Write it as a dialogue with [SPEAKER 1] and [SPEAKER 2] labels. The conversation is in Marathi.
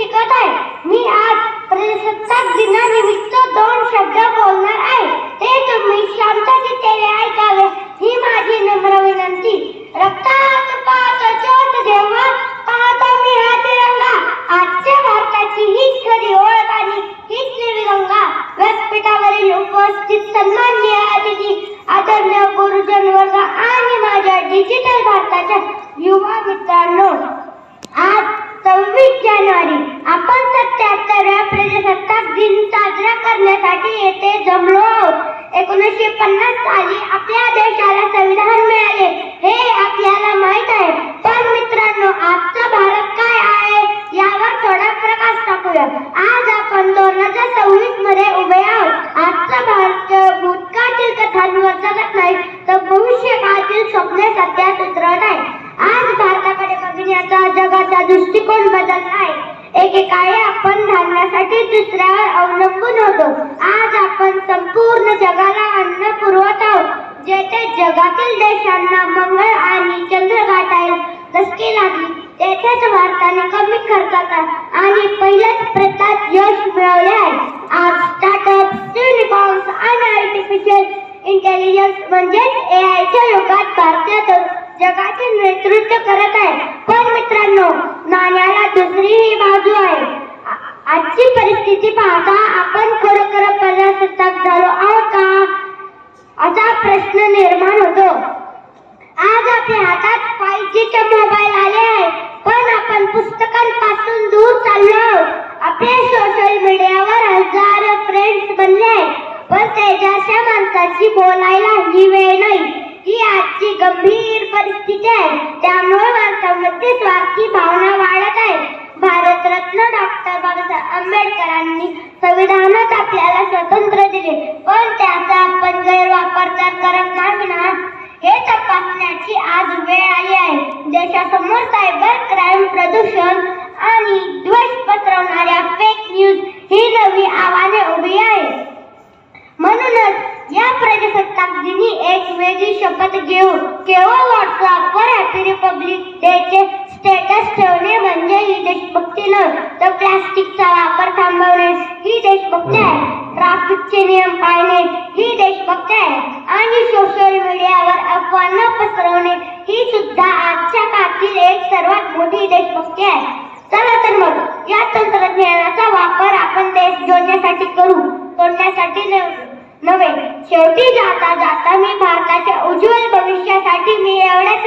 [SPEAKER 1] शिकत आहे. मी आज प्रजासत्ताक दिनानिमित्त 2 शब्द बोलणार आहे. ते तुम्ही शांततेने ऐकावे ही माझी नम्र विनंती. रक्तात पाहतो चोट जेव्हा पाहतो मी हा तिरंगा. आजच्या भारताची हीच खरी ओळख आणि हीच नवी गंगा. व्यासपीठावरील उपस्थित सन्माननीय अतिथी, आदरणीय गुरुजन वर्ग आणि माझ्या डिजिटल भारताच्या युवा मित्रांनो, आज 26 जानेवारी आपण 77व्या प्रजासत्ताक दिन साजरा करण्यासाठी येथे जमलो आहोत. 1950 साली आपल्या देशाला संविधान मिळाले हे आपल्याला माहीत आहे. पण मित्रांनो, आजचा भारत काय आहे यावर थोडा प्रकाश टाकूया. आज आपण 2026 मध्ये उभे आहोत. आजचा भारत भूतकाळातील कथांवर जगत नाही तर भविष्यकाळातील स्वप्ने सत्यात उतरत आहे. आज भारताकडे बघण्याचा जगाचा दृष्टिकोन बदलला आहे. एकेकाळी आपण धान्यासाठी दुसऱ्यावर अवलंबून होतो. आज आपण संपूर्ण जगाला अन्न पुरवत आहोत. जेथे जगातील देशांना मंगळ आणि चंद्र गाठायला दशके लागली, तेथेच भारताने कमी खर्चात आणि पहिल्याच प्रयत्नात यश मिळवले आहे. आज स्टार्टअप्स, युनिकॉर्न्स आणि आर्टिफिशियल इंटेलिजन्स म्हणजेच एआयच्या युगात भारत जगाचे नेतृत्व करत आहे. पण मित्रांनो, नाण्याला दुसरीही बाजू आहे. आजची परिस्थिती पाहता आपण खरोखर प्रजासत्ताक झालो आहोत का असा प्रश्न निर्माण होतो. आज आपल्या हातात 5G चे मोबाईल आले आहे, पण आपण पुस्तकांपासून दूर चाललो आहोत. आपल्या सोशल मीडियावर हजारो फ्रेंड्स बनले आहेत, पण त्याच्या माणसाशी बोलायला ही वेळ नाही. ही आजची गंभीर परिस्थिती आहे. त्यामुळे माणसामध्ये स्वार्थी भावना वाढत आहे. भारतरत्न डॉक्टर बाबासाहेब आंबेडकरांनी संविधानात आपल्याला स्वातंत्र्य दिले, पण त्याचा आपण गैरवापर तर करत नाही ना, हे तपासण्याची आज वेळ आली आहे. देशासमोर सायबर क्राईम, प्रदूषण आणि द्वेष पसरवणाऱ्या फेक न्यूज ही नवी आव्हाने उभी आहेत. म्हणूनच या प्रजासत्ताक दिनी एक वेगळी शपथ घेऊ. केवळ व्हॉट्सअपवर हॅपी रिपब्लिक डेचे स्टेटस ठेवणे म्हणजे ही देशभक्ती नव्हे, तर प्लास्टिकचा वापर थांबवणे ही देशभक्ती आहे. ट्रॅफिकचे नियम पाळणे ही देशभक्ती आहे. आणि सोशल मीडियावर अफवा न पसरवणे ही सुद्धा आजच्या काळातील एक सर्वात मोठी देशभक्ती आहे. चला तर मग या तंत्रज्ञानाचा वापर आपण देश जोडण्यासाठी करू, तोडण्यासाठी नव्हे. शेवटी जाता जाता मी भारताच्या उज्ज्वल भविष्यासाठी मी एवढेच